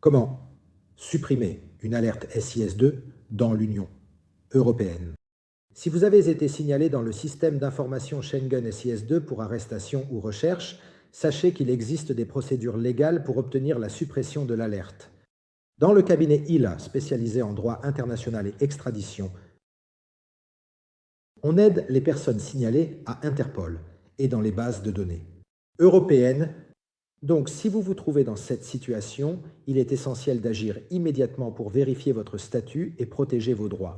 Comment supprimer une alerte SIS2 dans l'Union européenne? Si vous avez été signalé dans le système d'information Schengen SIS2 pour arrestation ou recherche, sachez qu'il existe des procédures légales pour obtenir la suppression de l'alerte. Dans le cabinet ILA, spécialisé en droit international et extradition, on aide les personnes signalées à Interpol et dans les bases de données européennes. Donc, si vous vous trouvez dans cette situation, il est essentiel d'agir immédiatement pour vérifier votre statut et protéger vos droits.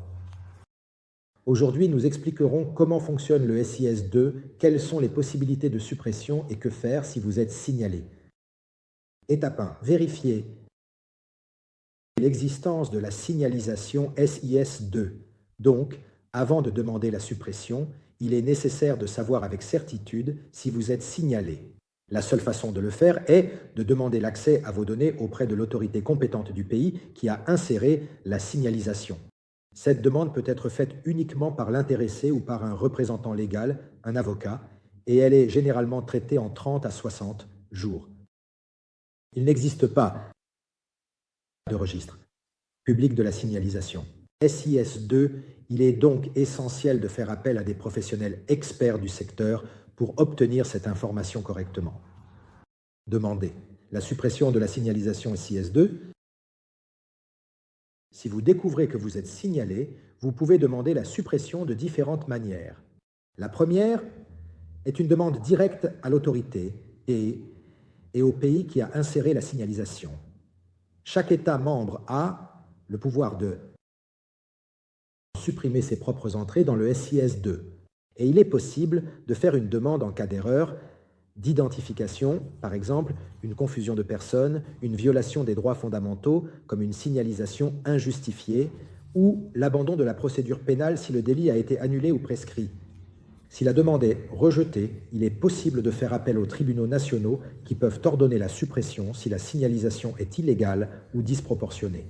Aujourd'hui, nous expliquerons comment fonctionne le SIS2, quelles sont les possibilités de suppression et que faire si vous êtes signalé. Étape 1. Vérifier l'existence de la signalisation SIS2. Donc, avant de demander la suppression, il est nécessaire de savoir avec certitude si vous êtes signalé. La seule façon de le faire est de demander l'accès à vos données auprès de l'autorité compétente du pays qui a inséré la signalisation. Cette demande peut être faite uniquement par l'intéressé ou par un représentant légal, un avocat, et elle est généralement traitée en 30 à 60 jours. Il n'existe pas de registre public de la signalisation. SIS2, il est donc essentiel de faire appel à des professionnels experts du secteur pour obtenir cette information correctement. Demandez la suppression de la signalisation SIS2. Si vous découvrez que vous êtes signalé, vous pouvez demander la suppression de différentes manières. La première est une demande directe à l'autorité et au pays qui a inséré la signalisation. Chaque État membre a le pouvoir de supprimer ses propres entrées dans le SIS2. Et il est possible de faire une demande en cas d'erreur d'identification, par exemple une confusion de personnes, une violation des droits fondamentaux comme une signalisation injustifiée ou l'abandon de la procédure pénale si le délit a été annulé ou prescrit. Si la demande est rejetée, il est possible de faire appel aux tribunaux nationaux qui peuvent ordonner la suppression si la signalisation est illégale ou disproportionnée.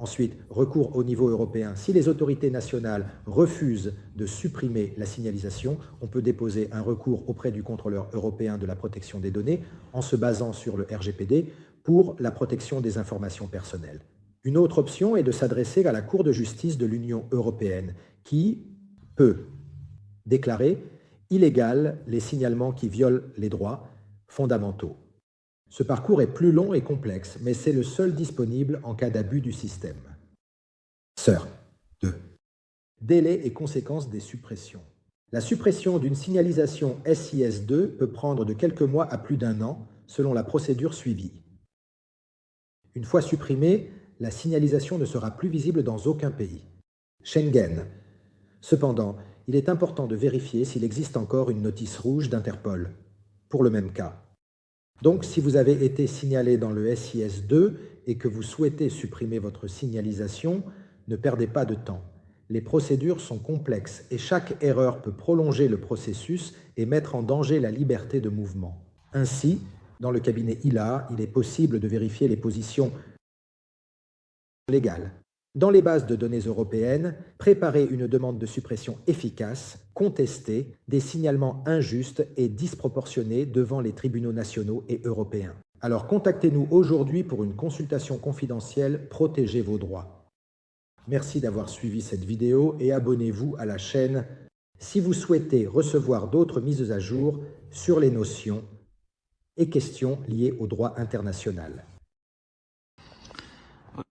Ensuite, recours au niveau européen. Si les autorités nationales refusent de supprimer la signalisation, on peut déposer un recours auprès du contrôleur européen de la protection des données en se basant sur le RGPD pour la protection des informations personnelles. Une autre option est de s'adresser à la Cour de justice de l'Union européenne qui peut déclarer illégal les signalements qui violent les droits fondamentaux. Ce parcours est plus long et complexe, mais c'est le seul disponible en cas d'abus du système. Sœur 2. Délai et conséquences des suppressions. La suppression d'une signalisation SIS2 peut prendre de quelques mois à plus d'un an, selon la procédure suivie. Une fois supprimée, la signalisation ne sera plus visible dans aucun pays. Schengen. Cependant, il est important de vérifier s'il existe encore une notice rouge d'Interpol, pour le même cas. Donc, si vous avez été signalé dans le SIS2 et que vous souhaitez supprimer votre signalisation, ne perdez pas de temps. Les procédures sont complexes et chaque erreur peut prolonger le processus et mettre en danger la liberté de mouvement. Ainsi, dans le cabinet ILA, il est possible de vérifier les positions légales. Dans les bases de données européennes, préparez une demande de suppression efficace, contestez des signalements injustes et disproportionnés devant les tribunaux nationaux et européens. Alors contactez-nous aujourd'hui pour une consultation confidentielle, protégez vos droits. Merci d'avoir suivi cette vidéo et abonnez-vous à la chaîne si vous souhaitez recevoir d'autres mises à jour sur les notions et questions liées au droit international.